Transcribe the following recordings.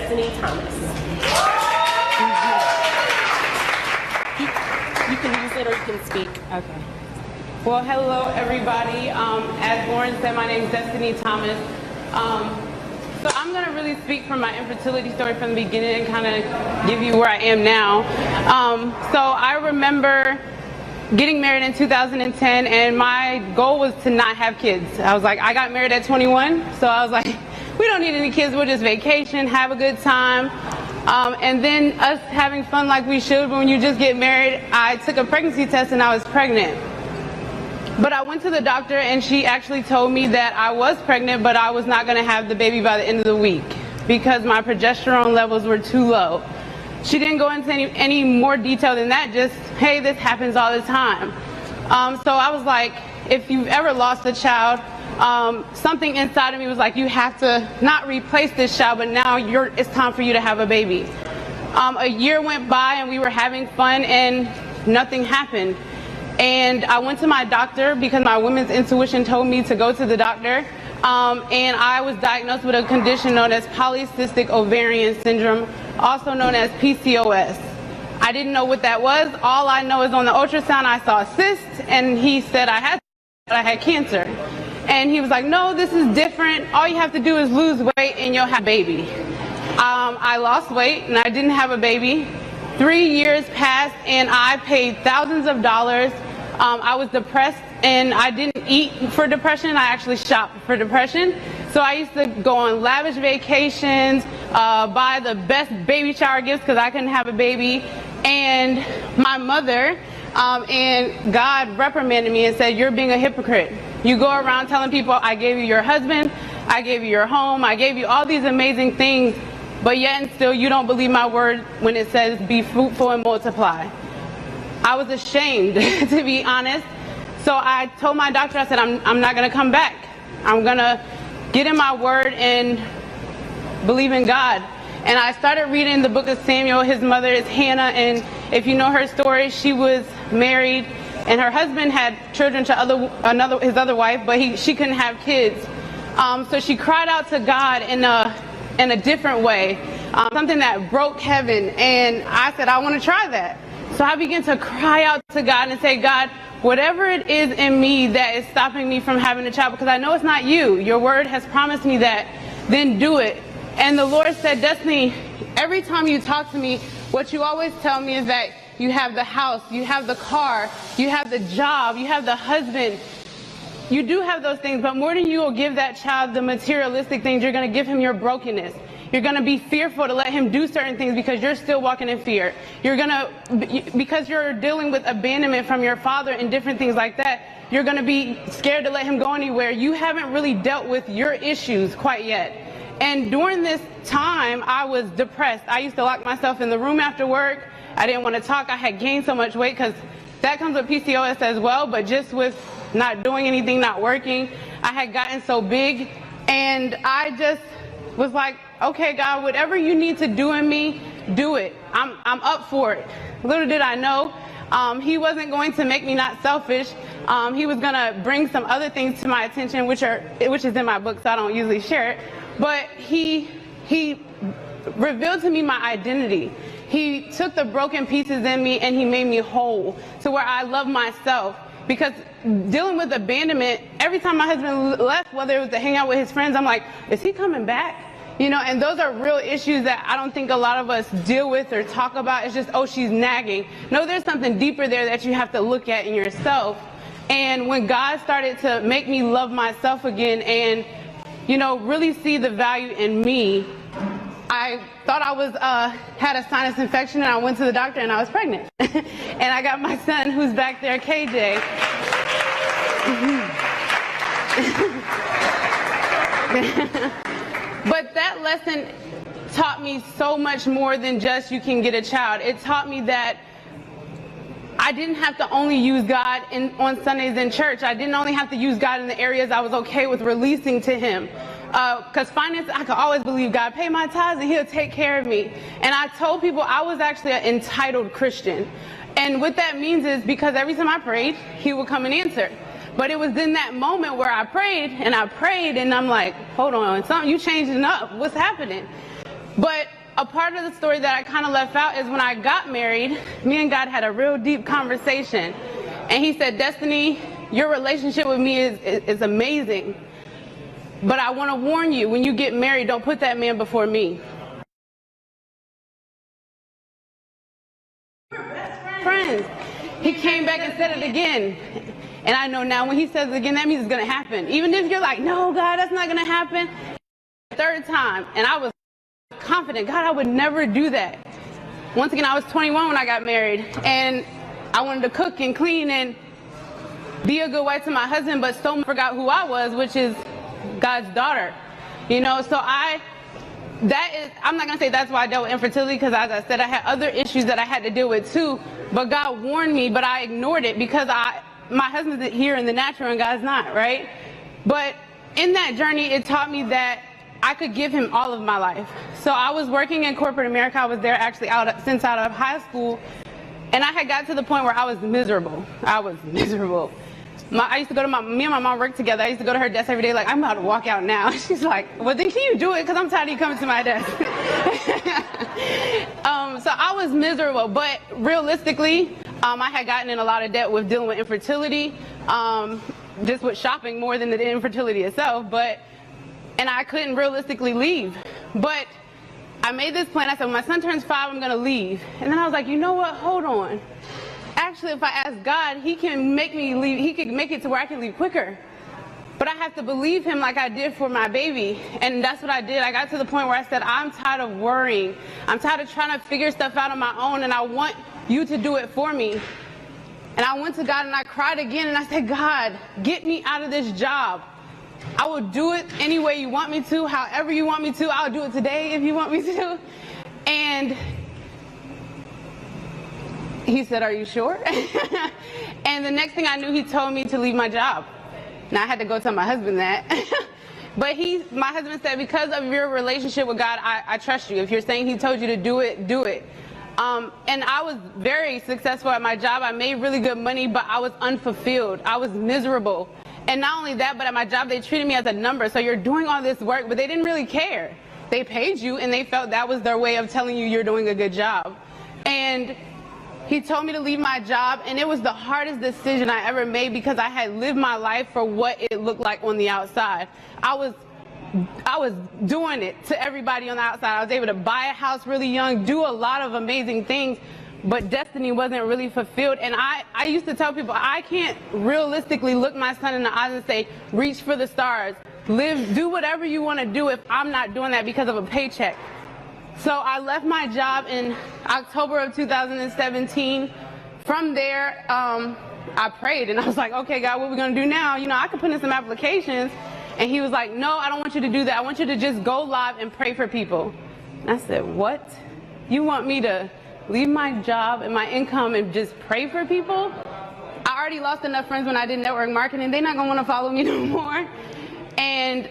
Destiny Thomas. You can use it or you can speak. Okay. Well, hello, everybody. As Lauren said, my name is Destiny Thomas. So I'm going to really speak from my infertility story from the beginning and kind of give you where I am now. So I remember getting married in 2010, and my goal was to not have kids. I was like, I got married at 21, so I was like, we don't need any kids, we'll just vacation, have a good time. And then us having fun like we should when you just get married, I took a pregnancy test and I was pregnant. But I went to the doctor and she actually told me that I was pregnant, but I was not going to have the baby by the end of the week because my progesterone levels were too low. She didn't go into any more detail than that, just, hey, this happens all the time. So I was like, if you've ever lost a child, something inside of me was like, you have to not replace this child, but now it's time for you to have a baby. A year went by and we were having fun and nothing happened. And I went to my doctor because my women's intuition told me to go to the doctor. And I was diagnosed with a condition known as polycystic ovarian syndrome, also known as PCOS. I didn't know what that was. All I know is on the ultrasound I saw a cyst, and he said I had cancer. And he was like, no, this is different. All you have to do is lose weight and you'll have a baby. I lost weight and I didn't have a baby. 3 years passed and I paid thousands of dollars. I was depressed and I didn't eat for depression. I actually shopped for depression. So I used to go on lavish vacations, buy the best baby shower gifts because I couldn't have a baby. And my mother and God reprimanded me and said, you're being a hypocrite. You go around telling people I gave you your husband, I gave you your home, I gave you all these amazing things, but yet and still you don't believe my word when it says be fruitful and multiply. I was ashamed, to be honest. So I told my doctor, I said, I'm not going to come back. I'm going to get in my word and believe in God. And I started reading the book of Samuel. His mother is Hannah, and if you know her story, she was married, and her husband had children to his other wife, but she couldn't have kids. So she cried out to God in a different way, something that broke heaven. And I said, I want to try that. So I began to cry out to God and say, God, whatever it is in me that is stopping me from having a child, because I know it's not you. Your word has promised me that, then do it. And the Lord said, Destiny, every time you talk to me, what you always tell me is that you have the house, you have the car, you have the job, you have the husband. You do have those things, but more than you will give that child the materialistic things, you're going to give him your brokenness. You're going to be fearful to let him do certain things because you're still walking in fear. Because you're dealing with abandonment from your father and different things like that, you're going to be scared to let him go anywhere. You haven't really dealt with your issues quite yet. And during this time, I was depressed. I used to lock myself in the room after work. I didn't want to talk. I had gained so much weight because that comes with PCOS as well, but just with not doing anything, not working, I had gotten so big. And I just was like, okay, God, whatever you need to do in me, do it. I'm up for it. Little did I know, he wasn't going to make me not selfish. He was going to bring some other things to my attention, which is in my book, so I don't usually share it. But he revealed to me my identity. He took the broken pieces in me and he made me whole to where I love myself. Because dealing with abandonment, every time my husband left, whether it was to hang out with his friends, I'm like, is he coming back? You know, and those are real issues that I don't think a lot of us deal with or talk about. It's just, oh, she's nagging. No, there's something deeper there that you have to look at in yourself. And when God started to make me love myself again and, you know, really see the value in me, I thought I was had a sinus infection, and I went to the doctor and I was pregnant. And I got my son, who's back there, KJ. But that lesson taught me so much more than just you can get a child. It taught me that I didn't have to only use God on Sundays in church. I didn't only have to use God in the areas I was okay with releasing to him. Because finance, I could always believe God, pay my tithes and he'll take care of me. And I told people I was actually an entitled Christian. And what that means is because every time I prayed, he would come and answer. But it was in that moment where I prayed and I'm like, hold on, something, you changing up. What's happening? But a part of the story that I kind of left out is when I got married, me and God had a real deep conversation. And he said, Destiny, your relationship with me is amazing. But I want to warn you, when you get married, don't put that man before me. Friends, he came back and said it again. And I know now when he says it again, that means it's going to happen. Even if you're like, no, God, that's not going to happen. Third time, and I was confident, God, I would never do that. Once again, I was 21 when I got married, and I wanted to cook and clean and be a good wife to my husband, but so forgot who I was, which is God's daughter. You know, so I'm not going to say that's why I dealt with infertility, because as I said, I had other issues that I had to deal with too, but God warned me, but I ignored it because my husband's here in the natural and God's not, right? But in that journey, it taught me that I could give him all of my life. So I was working in corporate America. I was there actually since out of high school, and I had got to the point where I was miserable. I was miserable. I used to go to me and my mom worked together. I used to go to her desk every day like, I'm about to walk out now. She's like, well, then can you do it? Because I'm tired of you coming to my desk. So I was miserable. But realistically, I had gotten in a lot of debt with dealing with infertility, just with shopping more than the infertility itself. And I couldn't realistically leave. But I made this plan. I said, when my son turns 5, I'm going to leave. And then I was like, you know what? Hold on. Actually, if I ask God, he can make me leave. He can make it to where I can leave quicker. But I have to believe him like I did for my baby. And that's what I did. I got to the point where I said, I'm tired of worrying. I'm tired of trying to figure stuff out on my own, and I want you to do it for me. And I went to God and I cried again, and I said, God, get me out of this job. I will do it any way you want me to, however you want me to. I'll do it today if you want me to. And he said, are you sure? And the next thing I knew, he told me to leave my job. Now I had to go tell my husband that. But my husband said, because of your relationship with God, I trust you. If you're saying he told you to do it, do it. And I was very successful at my job. I made really good money, but I was unfulfilled. I was miserable. And not only that, but at my job, they treated me as a number. So you're doing all this work, but they didn't really care. They paid you, and they felt that was their way of telling you you're doing a good job. And he told me to leave my job, and it was the hardest decision I ever made because I had lived my life for what it looked like on the outside. I was doing it to everybody on the outside. I was able to buy a house really young, do a lot of amazing things, but destiny wasn't really fulfilled. And I used to tell people, I can't realistically look my son in the eyes and say, reach for the stars, live, do whatever you want to do if I'm not doing that because of a paycheck. So I left my job in October of 2017. From there, I prayed and I was like, okay, God, what are we going to do now? You know, I could put in some applications. And he was like, no, I don't want you to do that. I want you to just go live and pray for people. And I said, what? You want me to leave my job and my income and just pray for people? I already lost enough friends when I did network marketing. They're not going to want to follow me no more. And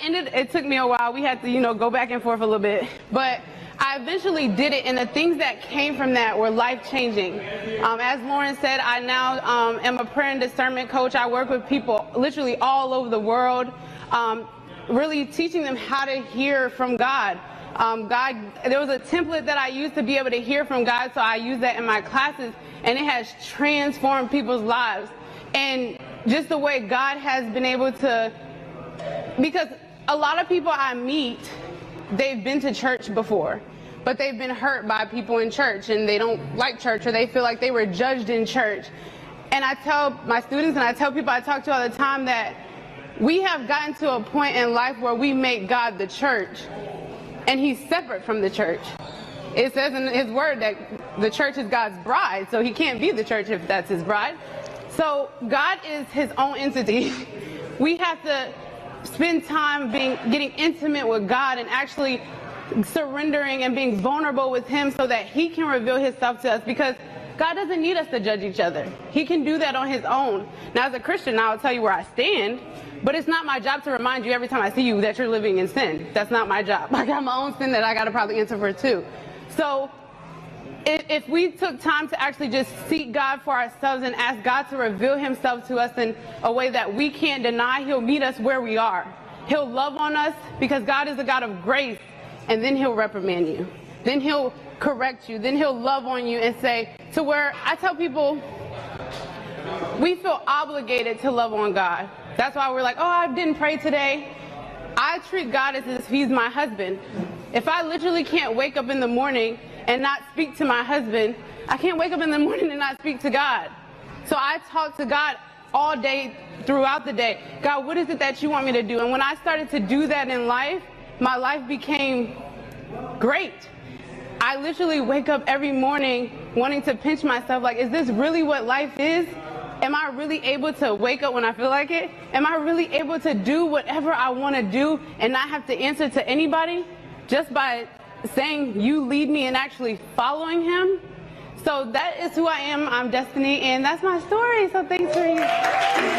it took me a while. We had to, go back and forth a little bit. But I eventually did it, and the things that came from that were life-changing. As Lauren said, I now am a prayer and discernment coach. I work with people literally all over the world, really teaching them how to hear from God. There was a template that I used to be able to hear from God, so I use that in my classes, and it has transformed people's lives. And just the way God has been able to, because a lot of people I meet, they've been to church before, but they've been hurt by people in church, and they don't like church, or they feel like they were judged in church. And I tell my students, and I tell people I talk to all the time, that we have gotten to a point in life where we make God the church, and he's separate from the church. It says in his word that the church is God's bride, so he can't be the church if that's his bride. So God is his own entity. We have to spend time getting intimate with God and actually surrendering and being vulnerable with him so that he can reveal himself to us, because God doesn't need us to judge each other. He can do that on his own. Now, as a Christian, I'll tell you where I stand, but it's not my job to remind you every time I see you that you're living in sin. That's not my job. I got my own sin that I got to probably answer for too. So if we took time to actually just seek God for ourselves and ask God to reveal himself to us in a way that we can't deny, he'll meet us where we are. He'll love on us because God is a God of grace, and then he'll reprimand you. then he'll correct you, then he'll love on you and say, to where I tell people, we feel obligated to love on God. That's why we're like, oh, I didn't pray today. I treat God as if he's my husband. If I literally can't wake up in the morning and not speak to my husband, I can't wake up in the morning and not speak to God. So I talk to God all day, throughout the day. God, what is it that you want me to do? And when I started to do that in life, my life became great. I literally wake up every morning wanting to pinch myself, like, is this really what life is? Am I really able to wake up when I feel like it? Am I really able to do whatever I want to do and not have to answer to anybody just by saying, you lead me, and actually following him? So that is who I am. I'm Destiny, and that's my story. So thanks for you.